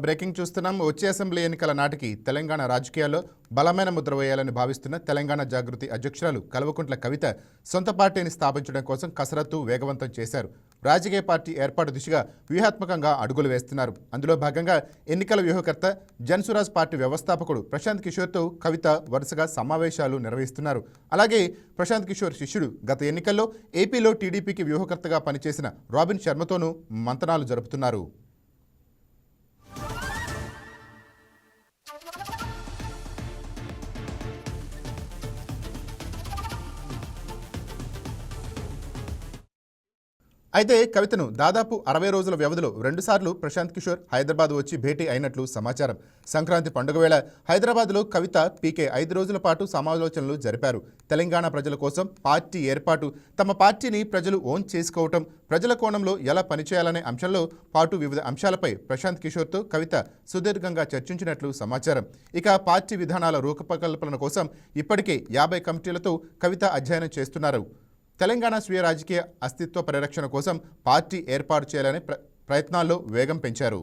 Breaking చూస్తున్నాం. వచ్చే assembly ఎన్నికల నాటికి తెలంగాణ రాజకీయాల్లో బలమైన ముద్ర వేయాలని భావిస్తున్న తెలంగాణ జాగృతి అధ్యక్షురాలు కల్వకుంట్ల కవిత సొంత పార్టీని స్థాపించడం కోసం కసరత్తు వేగవంతం చేశారు. రాజకీయ పార్టీ ఏర్పాటు దిశగా వ్యూహాత్మకంగా అడుగులు వేస్తున్నారు. అందులో భాగంగా ఎన్నికల వ్యూహకర్త జన్సురాజ్ పార్టీ వ్యవస్థాపకుడు ప్రశాంత్ కిషోర్తో కవిత వరుసగా సమావేశాలు నిర్వహిస్తున్నారు. అలాగే ప్రశాంత్ కిషోర్ శిష్యుడు గత ఎన్నికల్లో ఏపీలో టీడీపీకి వ్యూహకర్తగా పనిచేసిన రాబిన్ శర్మతోనూ మంతనాలు జరుపుతున్నారు. అయితే కవితను దాదాపు 60 రోజుల వ్యవధిలో 2 సార్లు ప్రశాంత్ కిషోర్ హైదరాబాద్ వచ్చి భేటీ అయినట్లు సమాచారం. సంక్రాంతి పండుగ వేళ హైదరాబాద్లో కవిత పీకే 5 రోజుల పాటు సమాలోచనలు జరిపారు. తెలంగాణ ప్రజల కోసం పార్టీ ఏర్పాటు, తమ పార్టీని ప్రజలు ఓన్ చేసుకోవటం, ప్రజల కోణంలో ఎలా పనిచేయాలనే అంశంలో పాటు వివిధ అంశాలపై ప్రశాంత్ కిషోర్తో కవిత సుదీర్ఘంగా చర్చించినట్లు సమాచారం. ఇక పార్టీ విధానాల రూపకల్పన కోసం ఇప్పటికే 50 కమిటీలతో కవిత అధ్యయనం చేస్తున్నారు. తెలంగాణ స్వీయ రాజకీయ అస్తిత్వ పరిరక్షణ కోసం పార్టీ ఏర్పాటు చేయాలనే ప్రయత్నాల్లో వేగం పెంచారు.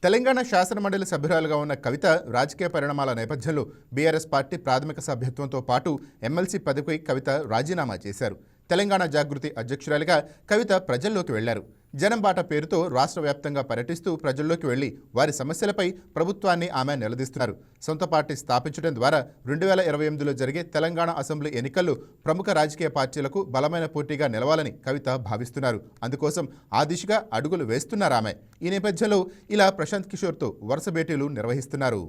తెలంగాణ శాసనమండలి సభ్యురాలుగా ఉన్న కవిత రాజకీయ పరిణామాల నేపథ్యంలో బీఆర్ఎస్ పార్టీ ప్రాథమిక సభ్యత్వంతో పాటు ఎమ్మెల్సీ పదవిపై కవిత రాజీనామా చేశారు. తెలంగాణ జాగృతి అధ్యక్షురాలిగా కవిత ప్రజల్లోకి వెళ్లారు. జనం బాట పేరుతో రాష్ట్ర వ్యాప్తంగా పర్యటిస్తూ ప్రజల్లోకి వెళ్లి వారి సమస్యలపై ప్రభుత్వాన్ని ఆమె నిలదీస్తున్నారు. సొంత పార్టీ స్థాపించడం ద్వారా 2028లో జరిగే తెలంగాణ అసెంబ్లీ ఎన్నికల్లో ప్రముఖ రాజకీయ పార్టీలకు బలమైన పోటీగా నిలవాలని కవిత భావిస్తున్నారు. అందుకోసం ఆ దిశగా అడుగులు వేస్తున్నారు ఆమె. ఈ నేపథ్యంలో ఇలా ప్రశాంత్ కిషోర్తో వరుస భేటీలు నిర్వహిస్తున్నారు.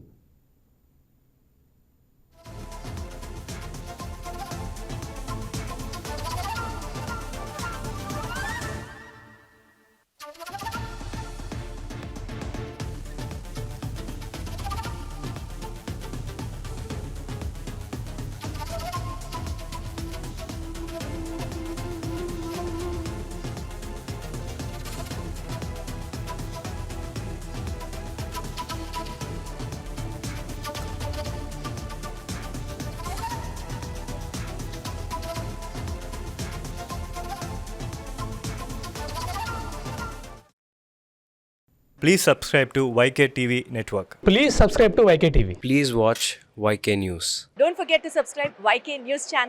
Please subscribe to YK TV Network. Please subscribe to YK TV. Please watch YK News. Don't forget to subscribe YK News channel.